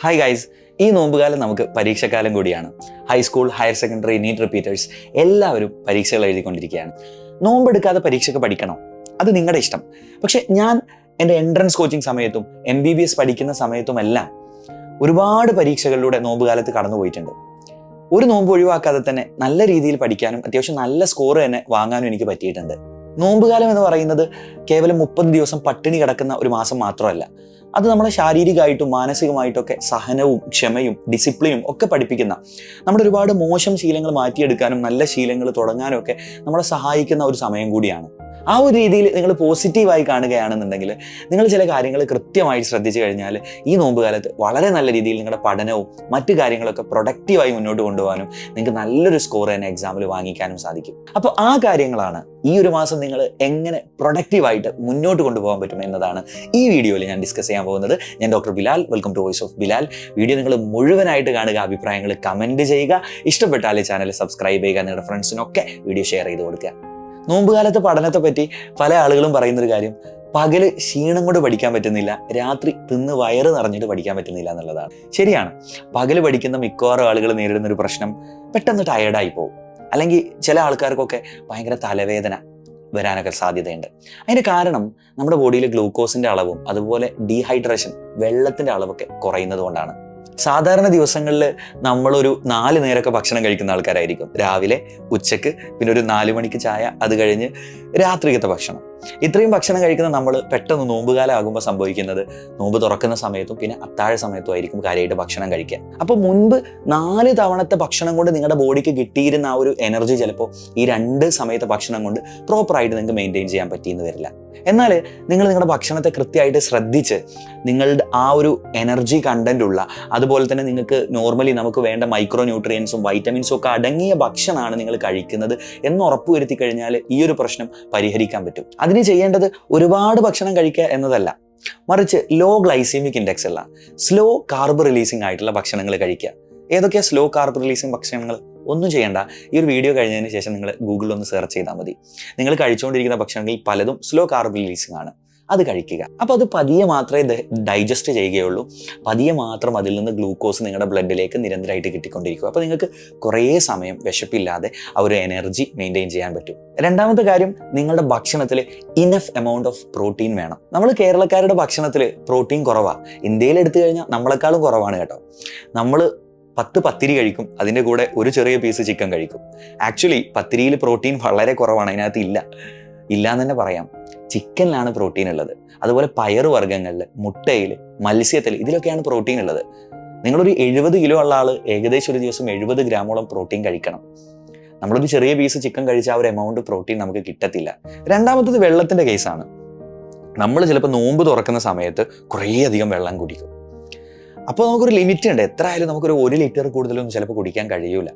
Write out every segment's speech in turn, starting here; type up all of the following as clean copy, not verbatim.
Hi guys, ഈ നോമ്പുകാലം നമുക്ക് പരീക്ഷക്കാലം കൂടിയാണ്. High school, higher secondary, NEET repeaters എല്ലാവരും പരീക്ഷകൾ എഴുതിക്കൊണ്ടിരിക്കുകയാണ്. നോമ്പെടുക്കാതെ പരീക്ഷയ്ക്ക് പഠിക്കണം, അത് നിങ്ങളുടെ ഇഷ്ടം. പക്ഷെ ഞാൻ എൻ്റെ എൻട്രൻസ് കോച്ചിങ് സമയത്തും MBBS പഠിക്കുന്ന സമയത്തുമെല്ലാം ഒരുപാട് പരീക്ഷകളിലൂടെ നോമ്പുകാലത്ത് കടന്നുപോയിട്ടുണ്ട്. ഒരു നോമ്പ് ഒഴിവാക്കാതെ തന്നെ നല്ല രീതിയിൽ പഠിക്കാനും അത്യാവശ്യം നല്ല സ്കോർ തന്നെ വാങ്ങാനും എനിക്ക് പറ്റിയിട്ടുണ്ട്. നോമ്പുകാലം എന്ന് പറയുന്നത് കേവലം 30 ദിവസം പട്ടിണി കിടക്കുന്ന ഒരു മാസം മാത്രമല്ല. അത് നമ്മളെ ശാരീരികമായിട്ടും മാനസികമായിട്ടൊക്കെ സഹനവും ക്ഷമയും ഡിസിപ്ലിനും ഒക്കെ പഠിപ്പിക്കുന്ന, നമ്മുടെ ഒരുപാട് മോശം ശീലങ്ങൾ മാറ്റിയെടുക്കാനും നല്ല ശീലങ്ങൾ തുടങ്ങാനും ഒക്കെ നമ്മളെ സഹായിക്കുന്ന ഒരു സമയം കൂടിയാണ്. ആ ഒരു രീതിയിൽ നിങ്ങൾ പോസിറ്റീവായി കാണുകയാണെന്നുണ്ടെങ്കിൽ, നിങ്ങൾ ചില കാര്യങ്ങൾ കൃത്യമായി ശ്രദ്ധിച്ചു കഴിഞ്ഞാൽ ഈ നോമ്പുകാലത്ത് വളരെ നല്ല രീതിയിൽ നിങ്ങളുടെ പഠനവും മറ്റു കാര്യങ്ങളൊക്കെ പ്രൊഡക്റ്റീവായി മുന്നോട്ട് കൊണ്ടുപോകാനും നിങ്ങൾക്ക് നല്ലൊരു സ്കോർ തന്നെ എക്സാമിൽ വാങ്ങിക്കാനും സാധിക്കും. അപ്പോൾ ആ കാര്യങ്ങളാണ് ഈ ഒരു മാസം നിങ്ങൾ എങ്ങനെ പ്രൊഡക്റ്റീവായിട്ട് മുന്നോട്ട് കൊണ്ടുപോകാൻ പറ്റും എന്നതാണ് ഈ വീഡിയോയിൽ ഞാൻ ഡിസ്കസ് ചെയ്യാൻ പോകുന്നത്. ഞാൻ doctor Bilal, welcome to voice of Bilal. Video നിങ്ങൾ മുഴുവനായിട്ട് കാണുക, അഭിപ്രായങ്ങൾ കമൻറ്റ് ചെയ്യുക, ഇഷ്ടപ്പെട്ടാൽ ചാനൽ സബ്സ്ക്രൈബ് ചെയ്യുക, നിങ്ങളുടെ ഫ്രണ്ട്സിനൊക്കെ വീഡിയോ ഷെയർ ചെയ്ത് കൊടുക്കുക. നോമ്പുകാലത്തെ പഠനത്തെ പറ്റി പല ആളുകളും പറയുന്നൊരു കാര്യം, പകല് ക്ഷീണം കൊണ്ട് പഠിക്കാൻ പറ്റുന്നില്ല, രാത്രി തിന്ന് വയറ് നിറഞ്ഞിട്ട് പഠിക്കാൻ പറ്റുന്നില്ല എന്നുള്ളതാണ്. ശരിയാണ്, പകല് പഠിക്കുന്ന മിക്കവാറും ആളുകൾ നേരിടുന്നൊരു പ്രശ്നം പെട്ടെന്ന് ടയേർഡായി പോകും. അല്ലെങ്കിൽ ചില ആൾക്കാർക്കൊക്കെ ഭയങ്കര തലവേദന വരാനൊക്കെ സാധ്യതയുണ്ട്. അതിൻ്റെ കാരണം നമ്മുടെ ബോഡിയിൽ ഗ്ലൂക്കോസിൻ്റെ അളവും അതുപോലെ ഡീഹൈഡ്രേഷൻ, വെള്ളത്തിൻ്റെ അളവൊക്കെ കുറയുന്നത് കൊണ്ടാണ്. സാധാരണ ദിവസങ്ങളിൽ നമ്മളൊരു 4 നേരമൊക്കെ ഭക്ഷണം കഴിക്കുന്ന ആൾക്കാരായിരിക്കും. രാവിലെ, ഉച്ചക്ക്, പിന്നെ ഒരു 4 മണിക്ക് ചായ, അത് കഴിഞ്ഞ് രാത്രിക്കത്തെ ഭക്ഷണം. ഇത്രയും ഭക്ഷണം കഴിക്കുന്ന നമ്മൾ പെട്ടെന്ന് നോമ്പുകാലം ആകുമ്പോൾ സംഭവിക്കുന്നത്, നോമ്പ് തുറക്കുന്ന സമയത്തും പിന്നെ അത്താഴ സമയത്തും ആയിരിക്കും കാര്യമായിട്ട് ഭക്ഷണം കഴിക്കുക. അപ്പോൾ മുൻപ് 4 തവണത്തെ ഭക്ഷണം കൊണ്ട് നിങ്ങളുടെ ബോഡിക്ക് കിട്ടിയിരുന്ന ആ ഒരു എനർജി ചിലപ്പോൾ ഈ 2 സമയത്തെ ഭക്ഷണം കൊണ്ട് പ്രോപ്പറായിട്ട് നിങ്ങൾക്ക് മെയിൻറ്റെയിൻ ചെയ്യാൻ പറ്റിയെന്ന് വരില്ല. എന്നാൽ നിങ്ങൾ നിങ്ങളുടെ ഭക്ഷണത്തെ കൃത്യമായിട്ട് ശ്രദ്ധിച്ച് നിങ്ങളുടെ ആ ഒരു എനർജി കണ്ടന്റ് ഉള്ള, അതുപോലെ തന്നെ നിങ്ങൾക്ക് നോർമലി നമുക്ക് വേണ്ട മൈക്രോ ന്യൂട്രിയൻസും വൈറ്റമിൻസും ഒക്കെ അടങ്ങിയ ഭക്ഷണമാണ് നിങ്ങൾ കഴിക്കുന്നത് എന്ന് ഉറപ്പുവരുത്തി കഴിഞ്ഞാൽ ഈ ഒരു പ്രശ്നം പരിഹരിക്കാൻ പറ്റും. അതിന് ചെയ്യേണ്ടത് ഒരുപാട് ഭക്ഷണം കഴിക്കുക എന്നതല്ല, മറിച്ച് ലോ ഗ്ലൈസീമിക് ഇൻഡെക്സ് ഉള്ള സ്ലോ കാർബ് റിലീസിംഗ് ആയിട്ടുള്ള ഭക്ഷണങ്ങൾ കഴിക്കുക. ഏതൊക്കെയാണ് സ്ലോ കാർബ് റിലീസിംഗ് ഭക്ഷണങ്ങൾ? ഒന്നും ചെയ്യേണ്ട, ഈ ഒരു വീഡിയോ കഴിഞ്ഞതിന് ശേഷം നിങ്ങൾ ഗൂഗിളിൽ ഒന്ന് സെർച്ച് ചെയ്താൽ മതി. നിങ്ങൾ കഴിച്ചുകൊണ്ടിരിക്കുന്ന ഭക്ഷണങ്ങളിൽ പലതും സ്ലോ കാർബ് റിലീസിംഗ് ആണ്, അത് കഴിക്കുക. അപ്പോൾ അത് പതിയെ മാത്രമേ ഡൈജസ്റ്റ് ചെയ്യുകയുള്ളൂ, പതിയെ മാത്രം അതിൽ നിന്ന് ഗ്ലൂക്കോസ് നിങ്ങളുടെ ബ്ലഡിലേക്ക് നിരന്തരമായിട്ട് കിട്ടിക്കൊണ്ടിരിക്കും. അപ്പോൾ നിങ്ങൾക്ക് കുറേ സമയം വിശപ്പില്ലാതെ ആ ഒരു എനർജി മെയിൻറ്റെയിൻ ചെയ്യാൻ പറ്റും. രണ്ടാമത്തെ കാര്യം, നിങ്ങളുടെ ഭക്ഷണത്തിൽ ഇനഫ് എമൗണ്ട് ഓഫ് പ്രോട്ടീൻ വേണം. നമ്മൾ കേരളക്കാരുടെ ഭക്ഷണത്തിൽ പ്രോട്ടീൻ കുറവാണ്. ഇന്ത്യയിൽ എടുത്തു കഴിഞ്ഞാൽ നമ്മളെക്കാളും കുറവാണ് കേട്ടോ. നമ്മൾ 10 പത്തിരി കഴിക്കും, അതിൻ്റെ കൂടെ ഒരു ചെറിയ പീസ് ചിക്കൻ കഴിക്കും. ആക്ച്വലി പത്തിരിയിൽ പ്രോട്ടീൻ വളരെ കുറവാണ്, അതിനകത്ത് ഇല്ല എന്ന് തന്നെ പറയാം. ചിക്കനിലാണ് പ്രോട്ടീൻ ഉള്ളത്, അതുപോലെ പയറുവർഗ്ഗങ്ങളിൽ, മുട്ടയിൽ, മത്സ്യത്തിൽ, ഇതിലൊക്കെയാണ് പ്രോട്ടീൻ ഉള്ളത്. നിങ്ങളൊരു 70 കിലോ ഉള്ള ആൾ ഏകദേശം ഒരു ദിവസം 70 ഗ്രാമോളം പ്രോട്ടീൻ കഴിക്കണം. നമ്മളൊരു ചെറിയ പീസ് ചിക്കൻ കഴിച്ചാൽ ആ ഒരു എമൗണ്ട് പ്രോട്ടീൻ നമുക്ക് കിട്ടത്തില്ല. രണ്ടാമത്തത് വെള്ളത്തിൻ്റെ കേസാണ്. നമ്മൾ ചിലപ്പോൾ നോമ്പ് തുറക്കുന്ന സമയത്ത് കുറേ അധികം വെള്ളം കുടിക്കും. അപ്പോൾ നമുക്കൊരു ലിമിറ്റ് ഉണ്ട്, എത്ര ആയാലും നമുക്കൊരു 1 ലിറ്റർ കൂടുതലൊന്നും ചിലപ്പോൾ കുടിക്കാൻ കഴിയൂല.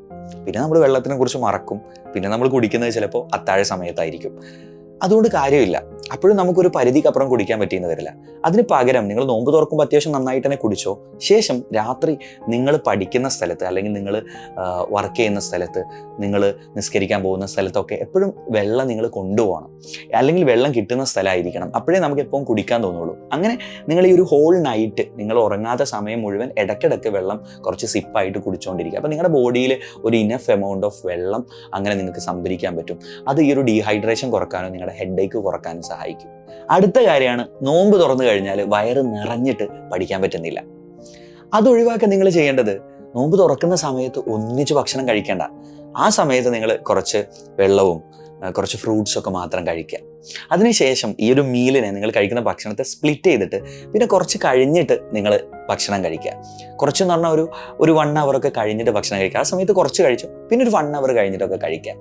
പിന്നെ നമ്മൾ വെള്ളത്തിനെ കുറിച്ച് മറക്കും, പിന്നെ നമ്മൾ കുടിക്കുന്നത് ചിലപ്പോൾ അത്താഴ സമയത്തായിരിക്കും. അതുകൊണ്ട് കാര്യമില്ല, അപ്പോഴും നമുക്കൊരു പരിധിക്കപ്പുറം കുടിക്കാൻ പറ്റിയെന്ന് വരില്ല. അതിന് പകരം നിങ്ങൾ നോമ്പ് തുറക്കുമ്പോൾ അത്യാവശ്യം നന്നായിട്ട് തന്നെ കുടിച്ചോ. ശേഷം രാത്രി നിങ്ങൾ പഠിക്കുന്ന സ്ഥലത്ത്, അല്ലെങ്കിൽ നിങ്ങൾ വർക്ക് ചെയ്യുന്ന സ്ഥലത്ത്, നിങ്ങൾ നിസ്കരിക്കാൻ പോകുന്ന സ്ഥലത്തൊക്കെ എപ്പോഴും വെള്ളം നിങ്ങൾ കൊണ്ടുപോകണം, അല്ലെങ്കിൽ വെള്ളം കിട്ടുന്ന സ്ഥലമായിരിക്കണം. അപ്പോഴേ നമുക്ക് എപ്പോഴും കുടിക്കാൻ തോന്നുള്ളൂ. അങ്ങനെ നിങ്ങൾ ഈ ഒരു ഹോൾ നൈറ്റ്, നിങ്ങൾ ഉറങ്ങാത്ത സമയം മുഴുവൻ ഇടയ്ക്കിടയ്ക്ക് വെള്ളം കുറച്ച് സിപ്പായിട്ട് കുടിച്ചുകൊണ്ടിരിക്കുക. അപ്പോൾ നിങ്ങളുടെ ബോഡിയിൽ ഒരു ഇനഫ് എമൗണ്ട് ഓഫ് വെള്ളം അങ്ങനെ നിങ്ങൾക്ക് സംഭരിക്കാൻ പറ്റും. അത് ഈ ഒരു ഡീഹൈഡ്രേഷൻ കുറക്കാനും നിങ്ങളുടെ ഹെഡേക്ക് കുറക്കാനും സഹായിക്കും. അടുത്ത കാര്യമാണ്, നോമ്പ് തുറന്നു കഴിഞ്ഞാൽ വയറ് നിറഞ്ഞിട്ട് പഠിക്കാൻ പറ്റുന്നില്ല. അതൊഴിവാക്കാൻ നിങ്ങൾ ചെയ്യേണ്ടത്, നോമ്പ് തുറക്കുന്ന സമയത്ത് ഒന്നിച്ച് ഭക്ഷണം കഴിക്കേണ്ട. ആ സമയത്ത് നിങ്ങൾ കുറച്ച് വെള്ളവും കുറച്ച് ഫ്രൂട്ട്സ് ഒക്കെ മാത്രം കഴിക്കുക. അതിനുശേഷം ഈ ഒരു മീലിനെ, നിങ്ങൾ കഴിക്കുന്ന ഭക്ഷണത്തെ സ്പ്ലിറ്റ് ചെയ്തിട്ട് പിന്നെ കുറച്ച് കഴിഞ്ഞിട്ട് നിങ്ങൾ ഭക്ഷണം കഴിക്കുക. കുറച്ചെന്ന് പറഞ്ഞാൽ ഒരു 1 hour ഒക്കെ കഴിഞ്ഞിട്ട് ഭക്ഷണം കഴിക്കുക. ആ സമയത്ത് കുറച്ച് കഴിച്ചു, പിന്നെ ഒരു 1 hour കഴിഞ്ഞിട്ടൊക്കെ കഴിക്കുക.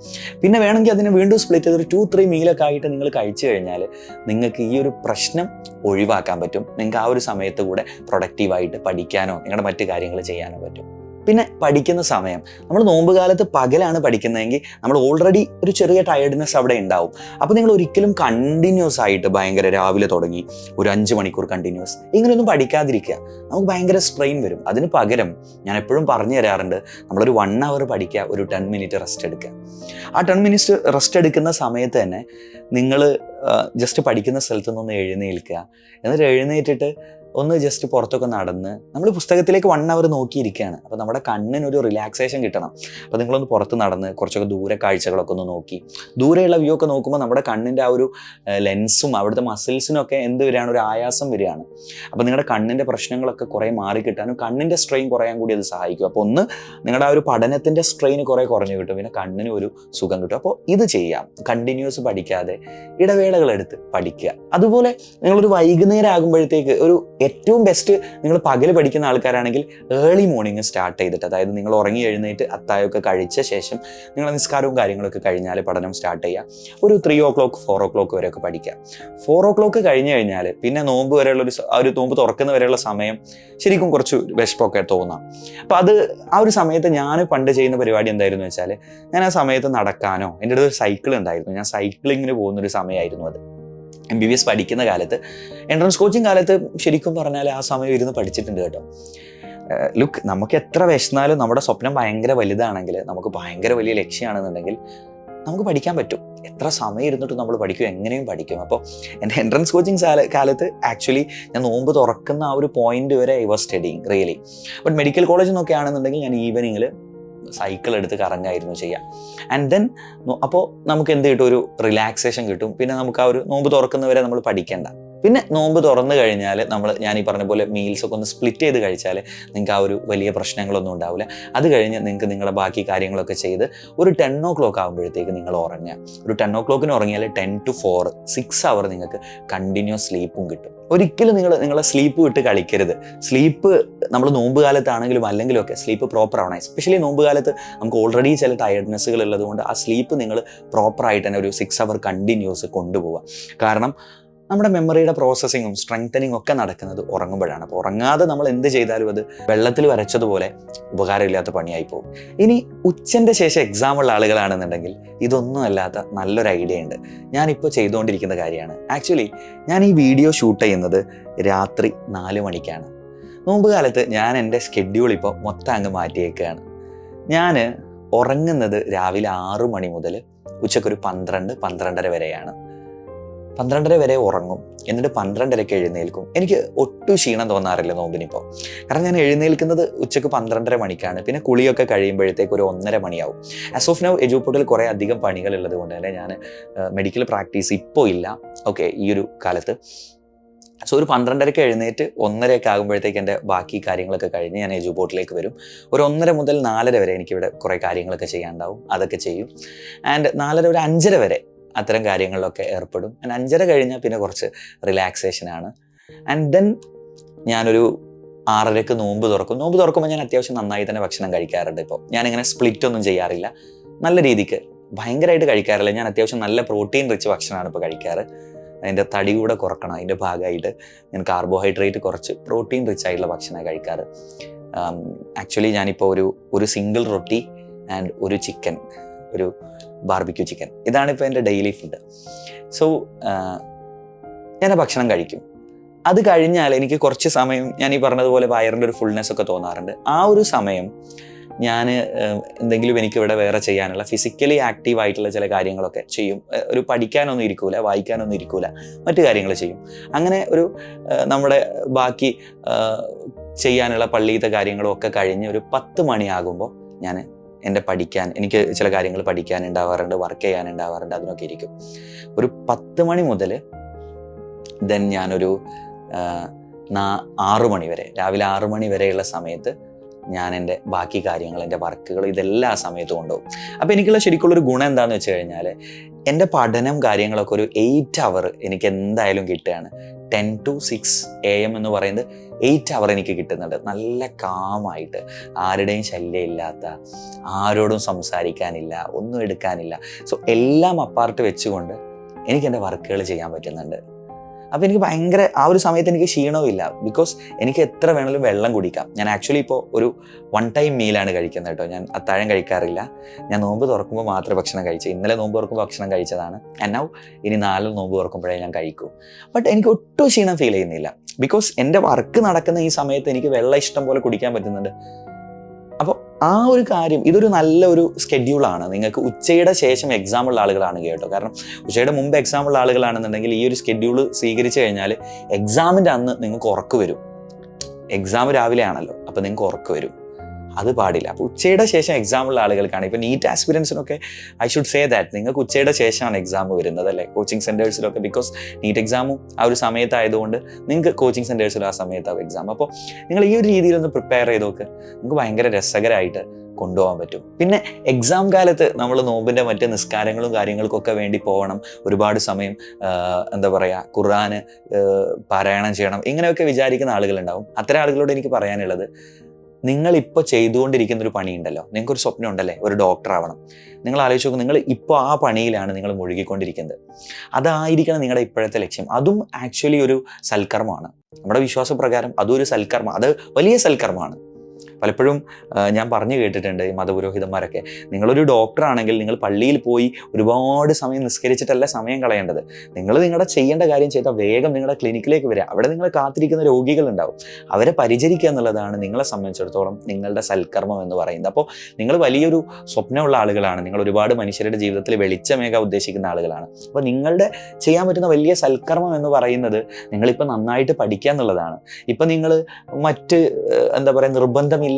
പിന്നെ വേണമെങ്കിൽ അതിനെ വീണ്ടും സ്പ്ലിറ്റ് ചെയ്ത് ഒരു 2-3 മീലൊക്കെ ആയിട്ട് നിങ്ങൾ കഴിച്ചു കഴിഞ്ഞാൽ നിങ്ങൾക്ക് ഈ ഒരു പ്രശ്നം ഒഴിവാക്കാൻ പറ്റും. നിങ്ങൾക്ക് ആ ഒരു സമയത്ത് കൂടെ പ്രൊഡക്റ്റീവായിട്ട് പഠിക്കാനോ നിങ്ങളുടെ മറ്റു കാര്യങ്ങൾ ചെയ്യാനോ പറ്റും. പിന്നെ പഠിക്കുന്ന സമയം, നമ്മൾ നോമ്പ് കാലത്ത് പകലാണ് പഠിക്കുന്നതെങ്കിൽ നമ്മൾ ഓൾറെഡി ഒരു ചെറിയ ടയർഡ്നെസ് അവിടെ ഉണ്ടാവും. അപ്പോൾ നിങ്ങൾ ഒരിക്കലും കണ്ടിന്യൂസ് ആയിട്ട് ഭയങ്കര രാവിലെ തുടങ്ങി ഒരു 5 മണിക്കൂർ കണ്ടിന്യൂസ് ഇങ്ങനെയൊന്നും പഠിക്കാതിരിക്കുക. നമുക്ക് ഭയങ്കര സ്ട്രെയിൻ വരും. അതിന് പകരം ഞാൻ എപ്പോഴും പറഞ്ഞു തരാറുണ്ട്, നമ്മളൊരു 1 hour പഠിക്കുക, ഒരു 10 minute റെസ്റ്റ് എടുക്കുക. ആ 10 minutes റെസ്റ്റ് എടുക്കുന്ന സമയത്ത് തന്നെ നിങ്ങൾ ജസ്റ്റ് പഠിക്കുന്ന സ്ഥലത്തു നിന്ന് എഴുന്നേൽക്കുക. എന്നിട്ട് എഴുന്നേറ്റിട്ട് ഒന്ന് ജസ്റ്റ് പുറത്തൊക്കെ നടന്ന് നമ്മൾ പുസ്തകത്തിലേക്ക് 1 hour നോക്കിയിരിക്കുകയാണ്. അപ്പോൾ നമ്മുടെ കണ്ണിനൊരു റിലാക്സേഷൻ കിട്ടണം. അപ്പോൾ നിങ്ങളൊന്ന് പുറത്ത് നടന്ന് കുറച്ചൊക്കെ ദൂരെ കാഴ്ചകളൊക്കെ ഒന്ന് നോക്കി, ദൂരെയുള്ള വ്യൂ ഒക്കെ നോക്കുമ്പോൾ നമ്മുടെ കണ്ണിൻ്റെ ആ ഒരു ലെൻസും അവിടുത്തെ മസിൽസിനൊക്കെ എന്ത് വരികയാണ്, ഒരു ആയാസം വരികയാണ്. അപ്പോൾ നിങ്ങളുടെ കണ്ണിൻ്റെ പ്രശ്നങ്ങളൊക്കെ കുറേ മാറിക്കിട്ടാനും കണ്ണിൻ്റെ സ്ട്രെയിൻ കുറയാൻ കൂടി അത് സഹായിക്കും. അപ്പോൾ ഒന്ന് നിങ്ങളുടെ ആ ഒരു പഠനത്തിൻ്റെ സ്ട്രെയിൻ കുറേ കുറഞ്ഞു കിട്ടും, പിന്നെ കണ്ണിന് ഒരു സുഖം കിട്ടും. അപ്പോൾ ഇത് ചെയ്യാം. കണ്ടിന്യൂസ് പഠിക്കാതെ ഇടവേളകളെടുത്ത് പഠിക്കുക. അതുപോലെ നിങ്ങളൊരു വൈകുന്നേരം ആകുമ്പോഴത്തേക്ക് ഒരു ഏറ്റവും ബെസ്റ്റ്, നിങ്ങൾ പകൽ പഠിക്കുന്ന ആൾക്കാരാണെങ്കിൽ ഏർലി മോർണിംഗ് സ്റ്റാർട്ട് ചെയ്തിട്ട്, അതായത് നിങ്ങൾ ഉറങ്ങി എഴുന്നേറ്റ് അത്താഴമൊക്കെ കഴിച്ച ശേഷം നിങ്ങൾ നിസ്കാരവും കാര്യങ്ങളൊക്കെ കഴിഞ്ഞാൽ പഠനം സ്റ്റാർട്ട് ചെയ്യുക. ഒരു 3 o'clock 4 o'clock വരെയൊക്കെ പഠിക്കുക. 4 o'clock കഴിഞ്ഞ് കഴിഞ്ഞാൽ പിന്നെ നോമ്പ് വരെയുള്ള ഒരു നോമ്പ് തുറക്കുന്ന വരെയുള്ള സമയം ശരിക്കും കുറച്ച് വിശപ്പൊക്കെ തോന്നാം. അപ്പോൾ അത് ആ ഒരു സമയത്ത് ഞാൻ പണ്ട് ചെയ്യുന്ന പരിപാടി എന്തായിരുന്നു വെച്ചാൽ, ഞാൻ ആ സമയത്ത് നടക്കാനോ, എൻ്റെ അടുത്ത് ഒരു സൈക്കിൾ ഉണ്ടായിരുന്നു, ഞാൻ സൈക്ലിങ്ങിന് പോകുന്നൊരു സമയമായിരുന്നു അത്. MBBS പഠിക്കുന്ന കാലത്ത്, എൻട്രൻസ് കോച്ചിങ് കാലത്ത് ശരിക്കും പറഞ്ഞാൽ ആ സമയം ഇരുന്ന് പഠിച്ചിട്ടുണ്ട് കേട്ടോ. ലുക്ക്, നമുക്ക് എത്ര വിശന്നാലും നമ്മുടെ സ്വപ്നം ഭയങ്കര വലുതാണെങ്കിൽ, നമുക്ക് ഭയങ്കര വലിയ ലക്ഷ്യമാണെന്നുണ്ടെങ്കിൽ നമുക്ക് പഠിക്കാൻ പറ്റും. എത്ര സമയം ഇരുന്നിട്ട് നമ്മൾ പഠിക്കും, എങ്ങനെയും പഠിക്കും. അപ്പോൾ എൻ്റെ എൻട്രൻസ് കോച്ചിങ് കാലത്ത് ആക്ച്വലി ഞാൻ നോമ്പ് തുറക്കുന്ന ആ ഒരു പോയിന്റ് വരെ I was studying really. But medical കോളേജിൽ നിന്നൊക്കെ ആണെന്നുണ്ടെങ്കിൽ ഞാൻ ഈവനിങ്ങിൽ സൈക്കിൾ എടുത്ത് കറങ്ങായിരുന്നു ചെയ്യാം. ആൻഡ് ദെൻ അപ്പോൾ നമുക്ക് എന്ത് കിട്ടും, ഒരു റിലാക്സേഷൻ കിട്ടും. പിന്നെ നമുക്ക് ആ ഒരു നോമ്പ് തുറക്കുന്നവരെ നമ്മൾ പഠിക്കേണ്ട. പിന്നെ നോമ്പ് തുറന്നു കഴിഞ്ഞാൽ ഞാൻ ഈ പറഞ്ഞ പോലെ മീൽസൊക്കെ ഒന്ന് സ്പ്ലിറ്റ് ചെയ്ത് കഴിച്ചാൽ നിങ്ങൾക്ക് ആ ഒരു വലിയ പ്രശ്നങ്ങളൊന്നും ഉണ്ടാവില്ല. അത് കഴിഞ്ഞ് നിങ്ങൾക്ക് നിങ്ങളുടെ ബാക്കി കാര്യങ്ങളൊക്കെ ചെയ്ത് ഒരു 10 o'clock ആകുമ്പോഴത്തേക്ക് നിങ്ങൾ ഉറങ്ങുക. ഒരു 10 o'clock ഉറങ്ങിയാൽ 10 to 4 6 hour നിങ്ങൾക്ക് കണ്ടിന്യൂസ് സ്ലീപ്പും കിട്ടും. ഒരിക്കലും നിങ്ങളെ സ്ലീപ്പ് വിട്ട് കളിക്കരുത്. സ്ലീപ്പ് നമ്മൾ നോമ്പ് കാലത്താണെങ്കിലും അല്ലെങ്കിലും ഒക്കെ സ്ലീപ്പ് പ്രോപ്പർ ആവണം. എസ്പെഷ്യലി നോമ്പ് കാലത്ത് നമുക്ക് ഓൾറെഡി ചില ടയർഡ്നെസ്സുകൾ ഉള്ളതുകൊണ്ട് ആ സ്ലീപ്പ് നിങ്ങൾ പ്രോപ്പറായിട്ട് തന്നെ ഒരു 6 hour കണ്ടിന്യൂസ് കൊണ്ടുപോവുക. കാരണം നമ്മുടെ മെമ്മറിയുടെ പ്രോസസ്സിങ്ങും സ്ട്രെങ്തനിങ്ങും ഒക്കെ നടക്കുന്നത് ഉറങ്ങുമ്പോഴാണ്. അപ്പോൾ ഉറങ്ങാതെ നമ്മൾ എന്ത് ചെയ്താലും അത് വെള്ളത്തിൽ വരച്ചതുപോലെ ഉപകാരമില്ലാത്ത പണിയായി പോകും. ഇനി ഉച്ചൻ്റെ ശേഷം എക്സാം ഉള്ള ആളുകളാണെന്നുണ്ടെങ്കിൽ ഇതൊന്നും അല്ലാത്ത നല്ലൊരു ഐഡിയ ഉണ്ട്. ഞാനിപ്പോൾ ചെയ്തുകൊണ്ടിരിക്കുന്ന കാര്യമാണ്. ആക്ച്വലി ഞാൻ ഈ വീഡിയോ ഷൂട്ട് ചെയ്യുന്നത് രാത്രി 4 മണിക്കാണ്. നോമ്പ് കാലത്ത് ഞാൻ എൻ്റെ ഷെഡ്യൂൾ ഇപ്പോൾ മൊത്തം അങ്ങ് മാറ്റിയേക്കുകയാണ്. ഞാൻ ഉറങ്ങുന്നത് രാവിലെ 6 മണി മുതൽ ഉച്ചക്കൊരു 12-12:30 വരെയാണ്. 12:30 വരെ ഉറങ്ങും, എന്നിട്ട് 12:30 എഴുന്നേൽക്കും. എനിക്ക് ഒട്ടും ക്ഷീണം തോന്നാറില്ല നോമ്പിനിപ്പോൾ. കാരണം ഞാൻ എഴുന്നേൽക്കുന്നത് ഉച്ചക്ക് 12:30 മണിക്കാണ്. പിന്നെ കുളിയൊക്കെ കഴിയുമ്പോഴത്തേക്ക് ഒരു 1:30 മണിയാവും. ആസ് ഓഫ് നൗ എജുപോർട്ടിൽ കുറേ അധികം പണികൾ ഉള്ളത് കൊണ്ട് തന്നെ ഞാൻ മെഡിക്കൽ പ്രാക്ടീസ് ഇപ്പോൾ ഇല്ല. ഓക്കെ, ഈ ഒരു കാലത്ത്. സോ ഒരു 12:30 എഴുന്നേറ്റ് 1:30 ആകുമ്പോഴത്തേക്ക് എൻ്റെ ബാക്കി കാര്യങ്ങളൊക്കെ കഴിഞ്ഞ് ഞാൻ എജുപോർട്ടിലേക്ക് വരും. ഒരു 1:30 മുതൽ 4:30 വരെ എനിക്കിവിടെ കുറേ കാര്യങ്ങളൊക്കെ ചെയ്യാനുണ്ടാവും, അതൊക്കെ ചെയ്യും. ആൻഡ് 4:30 ഒരു 5:30 വരെ അത്തരം കാര്യങ്ങളിലൊക്കെ ഏർപ്പെടും. ആൻഡ് 5:30 കഴിഞ്ഞാൽ പിന്നെ കുറച്ച് റിലാക്സേഷനാണ്. ആൻഡ് ദെൻ ഞാനൊരു 6:30 നോമ്പ് തുറക്കും. നോമ്പ് തുറക്കുമ്പോൾ ഞാൻ അത്യാവശ്യം നന്നായി തന്നെ ഭക്ഷണം കഴിക്കാറുണ്ട്. ഇപ്പോൾ ഞാനിങ്ങനെ സ്പ്ലിറ്റ് ഒന്നും ചെയ്യാറില്ല, നല്ല രീതിക്ക് ഭയങ്കരമായിട്ട് കഴിക്കാറില്ല. ഞാൻ അത്യാവശ്യം നല്ല പ്രോട്ടീൻ റിച്ച് ഭക്ഷണമാണ് ഇപ്പോൾ കഴിക്കാറ്. അതിൻ്റെ തടി കൂടെ കുറക്കണം, അതിൻ്റെ ഭാഗമായിട്ട് ഞാൻ കാർബോഹൈഡ്രേറ്റ് കുറച്ച് പ്രോട്ടീൻ റിച്ച് ആയിട്ടുള്ള ഭക്ഷണമാണ് കഴിക്കാറ്. ആക്ച്വലി ഞാനിപ്പോൾ ഒരു സിംഗിൾ റൊട്ടി ആൻഡ് ഒരു ചിക്കൻ, ഒരു ബാർബിക്യൂ ചിക്കൻ, ഇതാണിപ്പോൾ എൻ്റെ ഡെയിലി ഫുഡ്. സോ ഞാൻ ഭക്ഷണം കഴിക്കും. അത് കഴിഞ്ഞാൽ എനിക്ക് കുറച്ച് സമയം, ഞാൻ ഈ പറഞ്ഞതുപോലെ വയറിൻ്റെ ഒരു ഫുൾനെസ് ഒക്കെ തോന്നാറുണ്ട്. ആ ഒരു സമയം ഞാൻ എന്തെങ്കിലും എനിക്കിവിടെ വേറെ ചെയ്യാനുള്ള ഫിസിക്കലി ആക്റ്റീവ് ആയിട്ടുള്ള ചില കാര്യങ്ങളൊക്കെ ചെയ്യും. ഒരു പഠിക്കാനൊന്നും ഇരിക്കൂല, വായിക്കാനൊന്നും ഇരിക്കൂല, മറ്റു കാര്യങ്ങൾ ചെയ്യും. അങ്ങനെ ഒരു നമ്മുടെ ബാക്കി ചെയ്യാനുള്ള പള്ളിയിലത്തെ കാര്യങ്ങളും ഒക്കെ കഴിഞ്ഞ് ഒരു 10 മണിയാകുമ്പോൾ ഞാൻ എനിക്ക് ചില കാര്യങ്ങൾ പഠിക്കാനുണ്ടാവാറുണ്ട്, വർക്ക് ചെയ്യാനുണ്ടാവാറുണ്ട്, അതിനൊക്കെ ഇരിക്കും. ഒരു 10 മണി മുതൽ ദെൻ ഞാനൊരു 6 മണി വരെ, രാവിലെ 6 മണി വരെയുള്ള സമയത്ത് ഞാൻ എൻ്റെ ബാക്കി കാര്യങ്ങൾ, എൻ്റെ വർക്കുകൾ, ഇതെല്ലാം ആ സമയത്ത് കൊണ്ടുപോകും. അപ്പോൾ എനിക്കുള്ള ശരിക്കുള്ളൊരു ഗുണം എന്താണെന്ന് വെച്ച് കഴിഞ്ഞാൽ, എൻ്റെ പഠനം കാര്യങ്ങളൊക്കെ ഒരു 8 hour എനിക്ക് എന്തായാലും കിട്ടുകയാണ്. 10 to 6 AM എന്ന് പറയുന്നത് 8 hour എനിക്ക് കിട്ടുന്നുണ്ട്. നല്ല കാമായിട്ട്, ആരുടെയും ശല്യം ഇല്ലാത്ത, ആരോടും സംസാരിക്കാനില്ല, ഒന്നും എടുക്കാനില്ല. സോ എല്ലാം അപ്പാർട്ട് വെച്ചുകൊണ്ട് എനിക്ക് എൻ്റെ വർക്കുകൾ ചെയ്യാൻ പറ്റുന്നുണ്ട്. അപ്പോൾ എനിക്ക് ഭയങ്കര ആ ഒരു സമയത്ത് എനിക്ക് ക്ഷീണവും ഇല്ല. ബിക്കോസ് എനിക്ക് എത്ര വേണമെങ്കിലും വെള്ളം കുടിക്കാം. ഞാൻ ആക്ച്വലി ഇപ്പോൾ ഒരു 1 time മീലാണ് കഴിക്കുന്നത് കേട്ടോ. ഞാൻ അത്താഴം കഴിക്കാറില്ല. ഞാൻ നോമ്പ് തുറക്കുമ്പോൾ മാത്രമേ ഭക്ഷണം കഴിച്ചു. ഇന്നലെ നോമ്പ് തുറക്കുമ്പോൾ ഭക്ഷണം കഴിച്ചതാണ്. ആൻഡ് നൗ ഇനി 4 നോമ്പ് തുറക്കുമ്പോഴേ ഞാൻ കഴിക്കൂ. ബട്ട് എനിക്ക് ഒട്ടും ക്ഷീണം ഫീൽ ചെയ്യുന്നില്ല. ബിക്കോസ് എൻ്റെ വർക്ക് നടക്കുന്ന ഈ സമയത്ത് എനിക്ക് വെള്ളം ഇഷ്ടം പോലെ കുടിക്കാൻ പറ്റുന്നുണ്ട്. അപ്പോൾ ആ ഒരു കാര്യം, ഇതൊരു നല്ലൊരു സ്കെഡ്യൂളാണ്. നിങ്ങൾക്ക് ഉച്ചയുടെ ശേഷം എക്സാം ഉള്ള ആളുകളാണെങ്കിൽ കേട്ടോ. കാരണം ഉച്ചയുടെ മുമ്പ് എക്സാം ഉള്ള ആളുകളാണെന്നുണ്ടെങ്കിൽ ഈ ഒരു സ്കെഡ്യൂൾ സ്വീകരിച്ചു കഴിഞ്ഞാൽ എക്സാമിൻ്റെ അന്ന് നിങ്ങൾക്ക് ഉറക്ക് വരും. എക്സാം രാവിലെ ആണല്ലോ, അപ്പോൾ നിങ്ങൾക്ക് ഉറക്കം വരും. അത് പാടില്ല. അപ്പോൾ ഉച്ചയുടെ ശേഷം എക്സാമുള്ള ആളുകൾക്കാണ്, ഇപ്പോൾ നീറ്റ് ആസ്പിരൻസിനൊക്കെ ഐ ഷുഡ് സേ ദാറ്റ് നിങ്ങൾക്ക് ഉച്ചയുടെ ശേഷമാണ് എക്സാം വരുന്നത് അല്ലേ, കോച്ചിങ് സെൻറ്റേഴ്സിലൊക്കെ. ബിക്കോസ് നീറ്റ് എക്സാമും ആ ഒരു സമയത്തായതുകൊണ്ട് നിങ്ങൾക്ക് കോച്ചിങ് സെൻറ്റേഴ്സിലും ആ സമയത്താവും എക്സാം. അപ്പോൾ നിങ്ങൾ ഈ ഒരു രീതിയിലൊന്ന് പ്രിപ്പയർ ചെയ്ത് നോക്ക്, നിങ്ങൾക്ക് ഭയങ്കര രസകരമായിട്ട് കൊണ്ടുപോകാൻ പറ്റും. പിന്നെ എക്സാം കാലത്ത് നമ്മൾ നോമ്പിൻ്റെ മറ്റ് നിസ്കാരങ്ങളും കാര്യങ്ങൾക്കൊക്കെ വേണ്ടി പോകണം, ഒരുപാട് സമയം എന്താ പറയുക ഖുർആന് പാരായണം ചെയ്യണം, ഇങ്ങനെയൊക്കെ വിചാരിക്കുന്ന ആളുകളുണ്ടാവും. അത്തരം ആളുകളോട് എനിക്ക് പറയാനുള്ളത്, നിങ്ങളിപ്പോൾ ചെയ്തുകൊണ്ടിരിക്കുന്ന ഒരു പണിയുണ്ടല്ലോ, നിങ്ങൾക്കൊരു സ്വപ്നം ഉണ്ടല്ലേ, ഒരു ഡോക്ടർ ആവണം. നിങ്ങൾ ആലോചിച്ച് നോക്കും, നിങ്ങൾ ഇപ്പോൾ ആ പണിയിലാണ് നിങ്ങൾ മുഴുകിക്കൊണ്ടിരിക്കുന്നത്. അതായിരിക്കണം നിങ്ങളുടെ ഇപ്പോഴത്തെ ലക്ഷ്യം. അതും ആക്ച്വലി ഒരു സൽക്കർമ്മമാണ്. നമ്മുടെ വിശ്വാസപ്രകാരം അതും ഒരു സൽക്കർമ്മം, അത് വലിയ സൽക്കർമ്മമാണ്. പലപ്പോഴും ഞാൻ പറഞ്ഞു കേട്ടിട്ടുണ്ട് ഈ മതപുരോഹിതന്മാരൊക്കെ, നിങ്ങളൊരു ഡോക്ടറാണെങ്കിൽ നിങ്ങൾ പള്ളിയിൽ പോയി ഒരുപാട് സമയം നിസ്കരിച്ചിട്ടല്ല സമയം കളയേണ്ടത്. നിങ്ങൾ നിങ്ങളുടെ ചെയ്യേണ്ട കാര്യം ചെയ്താൽ വേഗം നിങ്ങളുടെ ക്ലിനിക്കിലേക്ക് വരിക. അവിടെ നിങ്ങൾ കാത്തിരിക്കുന്ന രോഗികളുണ്ടാവും, അവരെ പരിചരിക്കുക എന്നുള്ളതാണ് നിങ്ങളെ സംബന്ധിച്ചിടത്തോളം നിങ്ങളുടെ സൽക്കർമ്മം എന്ന് പറയുന്നത്. അപ്പോൾ നിങ്ങൾ വലിയൊരു സ്വപ്നമുള്ള ആളുകളാണ്, നിങ്ങൾ ഒരുപാട് മനുഷ്യരുടെ ജീവിതത്തിൽ വെളിച്ചമേകാൻ ഉദ്ദേശിക്കുന്ന ആളുകളാണ്. അപ്പോൾ നിങ്ങളുടെ ചെയ്യാൻ പറ്റുന്ന വലിയ സൽക്കർമ്മം എന്ന് പറയുന്നത് നിങ്ങളിപ്പോൾ നന്നായിട്ട് പഠിക്കുക എന്നുള്ളതാണ്. ഇപ്പം നിങ്ങൾ മറ്റ് എന്താ പറയുക നിർബന്ധമില്ലാത്ത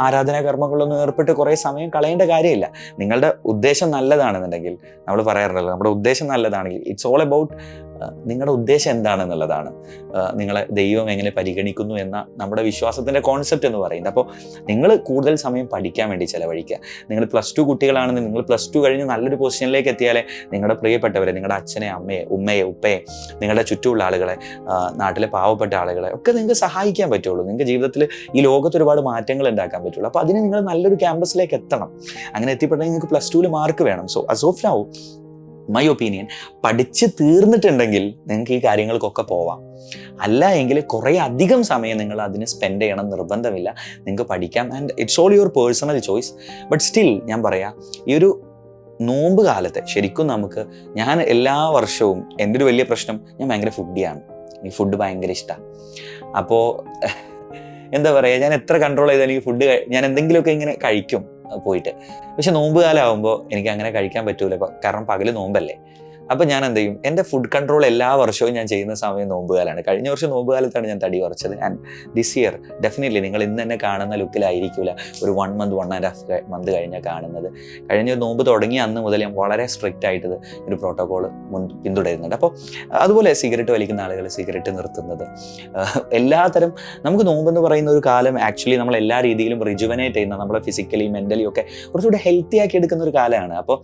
ആരാധനാ കർമ്മങ്ങളിലൊന്നും ഏർപ്പെട്ട് കുറേ സമയം കളയേണ്ട കാര്യമില്ല. നിങ്ങളുടെ ഉദ്ദേശം നല്ലതാണെന്നുണ്ടെങ്കിൽ, നമ്മൾ പറയാറുണ്ടല്ലോ നമ്മുടെ ഉദ്ദേശം നല്ലതാണെങ്കിൽ, ഇറ്റ്സ് ഓൾ അബൌട്ട് നിങ്ങളുടെ ഉദ്ദേശം എന്താണെന്നുള്ളതാണ്. നിങ്ങളെ ദൈവം എങ്ങനെ പരിഗണിക്കുന്നു എന്ന നമ്മുടെ വിശ്വാസത്തിൻ്റെ കോൺസെപ്റ്റ് എന്ന് പറയുന്നത്. അപ്പോൾ നിങ്ങൾ കൂടുതൽ സമയം പഠിക്കാൻ വേണ്ടി ചിലവഴിക്കുക. നിങ്ങൾ +2 കുട്ടികളാണെന്ന്, നിങ്ങൾ +2 കഴിഞ്ഞ് നല്ലൊരു പൊസിഷനിലേക്ക് എത്തിയാലേ നിങ്ങളുടെ പ്രിയപ്പെട്ടവരെ, നിങ്ങളുടെ അച്ഛനെ, അമ്മയെ, ഉമ്മയെ, ഉപ്പയെ, നിങ്ങളുടെ ചുറ്റുമുള്ള ആളുകളെ, നാട്ടിലെ പാവപ്പെട്ട ആളുകളെ ഒക്കെ നിങ്ങൾക്ക് സഹായിക്കാൻ പറ്റുള്ളൂ. നിങ്ങൾക്ക് ജീവിതത്തിൽ ഈ ലോകത്ത് ഒരുപാട് മാറ്റങ്ങൾ ഉണ്ടാക്കാൻ പറ്റുള്ളൂ. അപ്പോൾ അതിന് നിങ്ങൾ നല്ലൊരു ക്യാമ്പസിലേക്ക് എത്തണം. അങ്ങനെ എത്തിപ്പെട്ടെങ്കിൽ നിങ്ങൾക്ക് +2 മാർക്ക് വേണം. So as of now my opinion, പഠിച്ച് തീർന്നിട്ടുണ്ടെങ്കിൽ നിങ്ങൾക്ക് ഈ കാര്യങ്ങൾക്കൊക്കെ പോവാം. അല്ല എങ്കിൽ കുറേ അധികം സമയം നിങ്ങൾ അതിന് സ്പെൻഡ് ചെയ്യണം നിർബന്ധമില്ല, നിങ്ങൾക്ക് പഠിക്കാം. And it's all your personal choice. But still ഞാൻ പറയാം, ഈ ഒരു നോമ്പ് കാലത്തെ ശരിക്കും ഞാൻ എല്ലാ വർഷവും എൻ്റെ ഒരു വലിയ പ്രശ്നം, ഞാൻ ഭയങ്കര ഫുഡിയാണ്. എനിക്ക് ഫുഡ് ഭയങ്കര ഇഷ്ടമാണ്. അപ്പോൾ എന്താ പറയുക, ഞാൻ എത്ര കൺട്രോൾ ചെയ്താൽ എനിക്ക് ഫുഡ് ഞാൻ എന്തെങ്കിലുമൊക്കെ ഇങ്ങനെ കഴിക്കും പോയിട്ട്. പക്ഷെ നോമ്പ് കാലമാകുമ്പോൾ എനിക്ക് അങ്ങനെ കഴിക്കാൻ പറ്റൂല, കാരണം പകല് നോമ്പല്ലേ. അപ്പോൾ ഞാൻ എന്ത് ചെയ്യും, എൻ്റെ ഫുഡ് കൺട്രോൾ എല്ലാ വർഷവും ഞാൻ ചെയ്യുന്ന സമയം നോമ്പ് കാലമാണ്. കഴിഞ്ഞ വർഷം നോമ്പ് കാലത്താണ് ഞാൻ തടി കുറച്ചത്. ആൻഡ് ദിസ് ഇയർ ഡെഫിനറ്റ്ലി നിങ്ങൾ ഇന്ന് തന്നെ കാണുന്ന ലുക്കിലായിരിക്കില്ല ഒരു 1 മന്ത് 1.5 മന്ത് കഴിഞ്ഞാൽ കാണുന്നത്. കഴിഞ്ഞ നോമ്പ് തുടങ്ങിയ അന്ന് മുതൽ ഞാൻ വളരെ സ്ട്രിക്റ്റ് ആയിട്ട് ഒരു പ്രോട്ടോകോൾ പിന്തുടരുന്നുണ്ട്. അപ്പോൾ അതുപോലെ സിഗരറ്റ് വലിക്കുന്ന ആളുകൾ സിഗരറ്റ് നിർത്തുന്നത്, എല്ലാത്തരം നമുക്ക് നോമ്പെന്ന് പറയുന്ന ഒരു കാലം ആക്ച്വലി നമ്മൾ എല്ലാ രീതിയിലും റിജുവനേറ്റ് ചെയ്യുന്ന, നമ്മളെ ഫിസിക്കലി മെൻ്റലി ഒക്കെ കുറച്ചുകൂടെ ഹെൽത്തി ആക്കി എടുക്കുന്ന ഒരു കാലമാണ്. അപ്പോൾ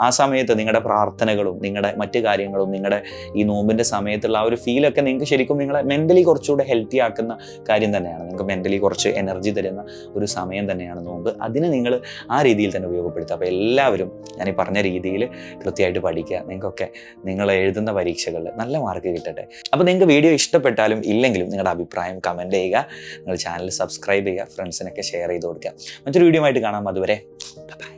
ആ സമയത്ത് നിങ്ങളുടെ പ്രാർത്ഥനകളും നിങ്ങളുടെ മറ്റു കാര്യങ്ങളും നിങ്ങളുടെ ഈ നോമ്പിൻ്റെ സമയത്തുള്ള ആ ഒരു ഫീലൊക്കെ നിങ്ങൾക്ക് ശരിക്കും നിങ്ങളെ മെൻ്റലി കുറച്ചുകൂടെ ഹെൽത്തി ആക്കുന്ന കാര്യം തന്നെയാണ്. നിങ്ങൾക്ക് മെൻ്റലി കുറച്ച് എനർജി തരുന്ന ഒരു സമയം തന്നെയാണ് നോമ്പ്. അതിന് നിങ്ങൾ ആ രീതിയിൽ തന്നെ ഉപയോഗപ്പെടുത്തുക. അപ്പോൾ എല്ലാവരും ഞാൻ ഈ പറഞ്ഞ രീതിയിൽ കൃത്യമായിട്ട് പഠിക്കുക. നിങ്ങൾക്കൊക്കെ നിങ്ങൾ എഴുതുന്ന പരീക്ഷകളിൽ നല്ല മാർക്ക് കിട്ടട്ടെ. അപ്പോൾ നിങ്ങൾക്ക് വീഡിയോ ഇഷ്ടപ്പെട്ടാലും ഇല്ലെങ്കിലും നിങ്ങളുടെ അഭിപ്രായം കമൻറ്റ് ചെയ്യുക, നിങ്ങൾ ചാനൽ സബ്സ്ക്രൈബ് ചെയ്യുക, ഫ്രണ്ട്സിനൊക്കെ ഷെയർ ചെയ്ത് കൊടുക്കുക. മറ്റൊരു വീഡിയോ ആയിട്ട് കാണാം. അതുവരെ ബൈ.